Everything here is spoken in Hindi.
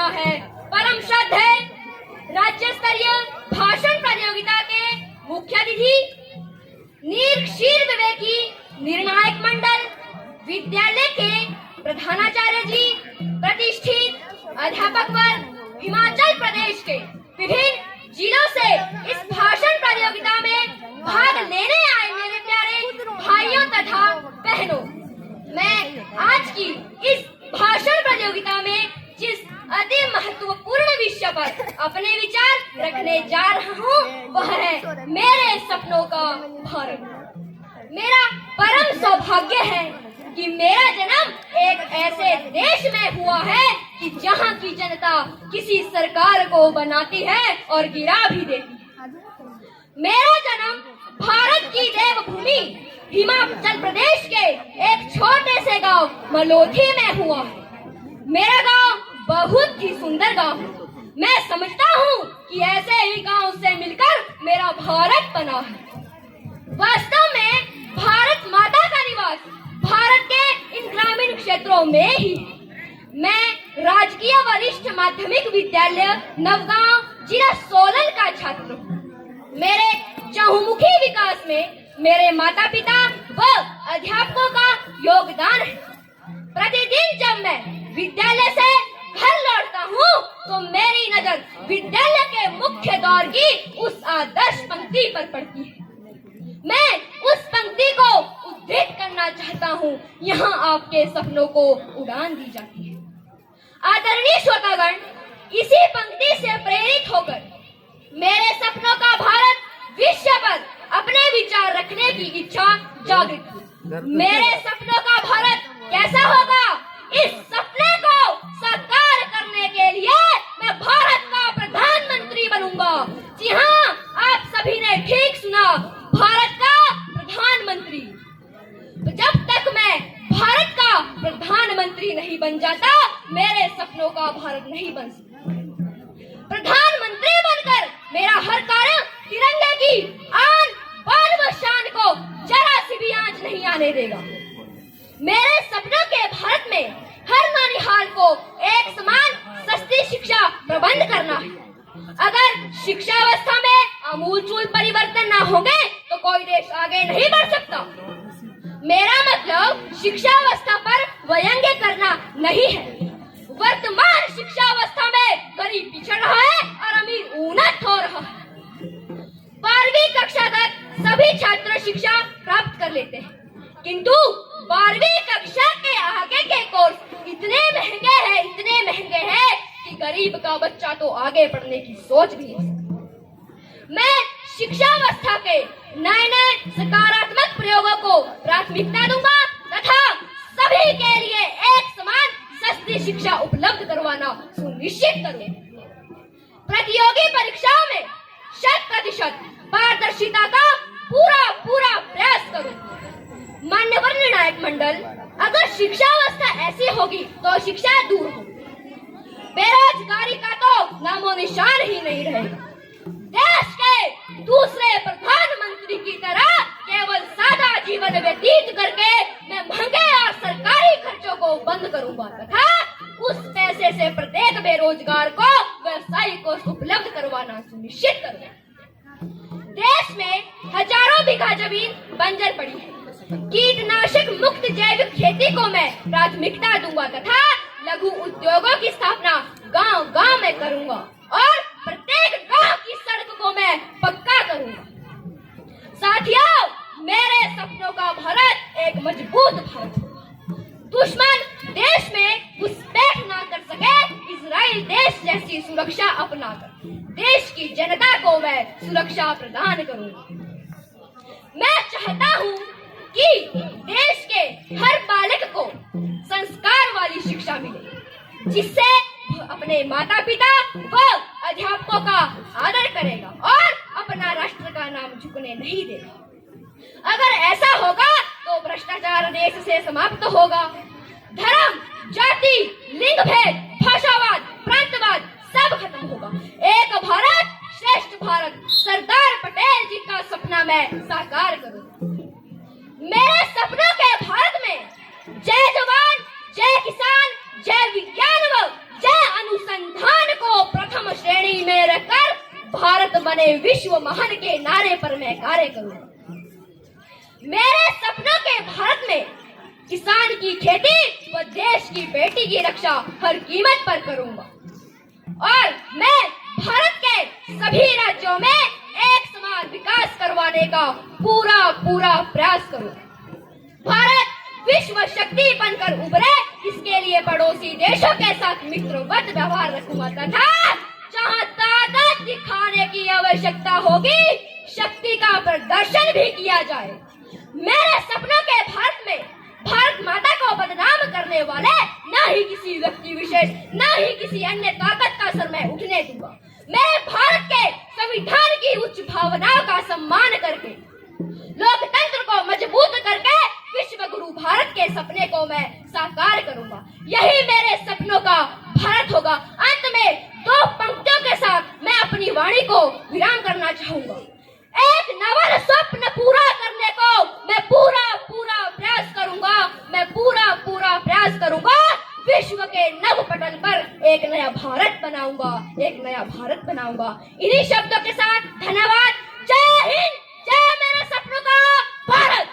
रहा है। परम श्रद्धेय राज्य स्तरीय भाषण प्रतियोगिता के मुख्य अतिथि नीर क्षीर विवेकी निर्णायक मंडल विद्यालय के प्रधानाचार्य जी, प्रतिष्ठित अध्यापक वर्ग, हिमाचल प्रदेश के विभिन्न जिलों से इस भाषण प्रतियोगिता में भाग लेने आए मेरे प्यारे भाइयों तथा बहनों, मैं आज की इस भाषण प्रतियोगिता में जिस अति महत्वपूर्ण विषय पर अपने विचार रखने जा रहा हूँ वह है मेरे सपनों का भारत। मेरा परम सौभाग्य है कि मेरा जन्म एक ऐसे देश में हुआ है कि जहाँ की जनता किसी सरकार को बनाती है और गिरा भी देती है। मेरा जन्म भारत की देवभूमि हिमाचल प्रदेश के एक छोटे से गांव मलोथी में हुआ है। मेरा गांव बहुत ही सुंदर गांव है। मैं समझता हूँ कि ऐसे ही गांव से मिलकर मेरा भारत बना है। वास्तव में भारत माता का निवास भारत के इन ग्रामीण क्षेत्रों में ही है। मैं राजकीय वरिष्ठ माध्यमिक विद्यालय नवगांव जिला सोलन का छात्र हूँ। मेरे चहुमुखी विकास में मेरे माता पिता व अध्यापकों का योगदान है। प्रतिदिन जब मैं विद्यालय से घर लौटता हूँ तो मेरी नजर विद्यालय के मुख्य द्वार की उस आदर्श पंक्ति पर पड़ती है। मैं उस पंक्ति को उद्धृत करना चाहता हूँ। यहाँ आपके सपनों को उड़ान दी जाती है। आदरणीय श्रोतागण, इसी पंक्ति से प्रेरित होकर मेरे सपनों का भारत विषय पर अपने विचार रखने की इच्छा जागृत हुई। मेरे सपनों का भारत कैसा होगा? इस सपने को साकार करने के लिए मैं भारत का प्रधानमंत्री बनूंगा। जी हाँ, आप सभी ने ठीक सुना, भारत का प्रधानमंत्री। तो जब तक मैं भारत का प्रधानमंत्री नहीं बन जाता, मेरे सपनों का भारत नहीं बन सकता। प्रधानमंत्री बनकर मेरा हर कार्य तिरंगे की आन बान व शान को जरा सी भी आंच नहीं आने देगा। मेरे सपनों के भारत में हर नौनिहाल को एक समान सस्ती शिक्षा प्रबंध करना है। अगर शिक्षा व्यवस्था में आमूलचूल परिवर्तन न होंगे तो कोई देश आगे नहीं बढ़ सकता। मेरा मतलब शिक्षा व्यवस्था पर व्यंग्य करना नहीं है। वर्तमान शिक्षा व्यवस्था में गरीब पिछड़ रहा है और अमीर उन्नत हो रहा है। 12वीं कक्षा तक सभी छात्र शिक्षा प्राप्त कर लेते हैं, किंतु 12वीं कक्षा के आगे के कोर्स इतने महंगे हैं कि गरीब का बच्चा तो आगे पढ़ने की सोच भी नहीं सकता। मैं शिक्षा व्यवस्था के नए सकारात्मक प्रयोगों को प्राथमिकता दूंगा तथा सभी के लिए एक समान सस्ती शिक्षा उपलब्ध करवाना सुनिश्चित करूंगा। प्रतियोगी परीक्षाओं में 100% पारदर्शिता का पूरा प्रयास करूंगा। मान्यवर निर्णायक मंडल, अगर शिक्षा व्यवस्था ऐसी होगी तो शिक्षा दूर होगी, बेरोजगारी का तो नामो निशान ही नहीं रहेगा। देश के दूसरे प्रधानमंत्री की तरह केवल सादा जीवन व्यतीत करके मैं महंगे और सरकारी खर्चों को बंद करूंगा तथा उस पैसे से प्रत्येक बेरोजगार को व्यावसायिक कोर्स उपलब्ध करवाना सुनिश्चित करूंगा। देश में हजारों बीघा जमीन बंजर पड़ी है। कीटनाशक मुक्त जैविक खेती को मैं प्राथमिकता दूंगा तथा लघु उद्योगों की स्थापना गांव-गांव में करूंगा और प्रत्येक गांव की सड़क को मैं पक्का करूंगा। साथियों, मेरे सपनों का भारत एक मजबूत भारत होगा। दुश्मन देश में घुसपैठ ना कर सके, इजराइल देश जैसी सुरक्षा अपनाकर देश की जनता को मैं सुरक्षा प्रदान करूंगा। मैं चाहता हूँ कि देश के हर बालक को संस्कार वाली शिक्षा मिले, जिससे अपने माता पिता व अध्यापकों का आदर करेगा और अपना राष्ट्र का नाम झुकने नहीं देगा। अगर ऐसा होगा तो भ्रष्टाचार देश से समाप्त होगा। धर्म, जाति, लिंग भेद, भाषावाद, प्रांतवाद सब खत्म होगा। एक भारत श्रेष्ठ भारत सरदार पटेल जी का सपना मैं साकार करूंगा। मेरे सपनों के भारत में जय जवान, जय किसान, जय विज्ञान व जय अनुसंधान। भारत बने विश्व महान के नारे पर मैं कार्य करूंगा। मेरे सपनों के भारत में किसान की खेती व देश की बेटी की रक्षा हर कीमत पर करूंगा और मैं भारत के सभी राज्यों में एक समान विकास करवाने का पूरा प्रयास करूंगा। भारत विश्व शक्ति बनकर उभरे, इसके लिए पड़ोसी देशों के साथ मित्रवत व्यवहार रखूंगा तथा जहां ताकत दिखाने की आवश्यकता होगी शक्ति का प्रदर्शन भी किया जाए। मेरे सपनों के भारत में भारत माता को बदनाम करने वाले न ही किसी व्यक्ति विशेष न ही किसी अन्य ताकत का सर मैं उठने दूंगा। मैं भारत के संविधान की उच्च भावनाओं का सम्मान करके लोकतंत्र को मजबूत करके विश्व गुरु भारत के सपने को मैं साकार करूंगा। यही मेरे सपनों का भारत होगा। अंत में दो पंक्तियों के साथ मैं अपनी वाणी को विराम करना चाहूंगा। एक नवल स्वप्न पूरा करने को मैं पूरा प्रयास करूंगा। मैं पूरा प्रयास करूंगा। विश्व के नव पटल पर एक नया भारत बनाऊंगा। एक नया भारत बनाऊंगा। इन्हीं शब्दों के साथ धन्यवाद। जय हिंद, जय मेरे सपनों का भारत।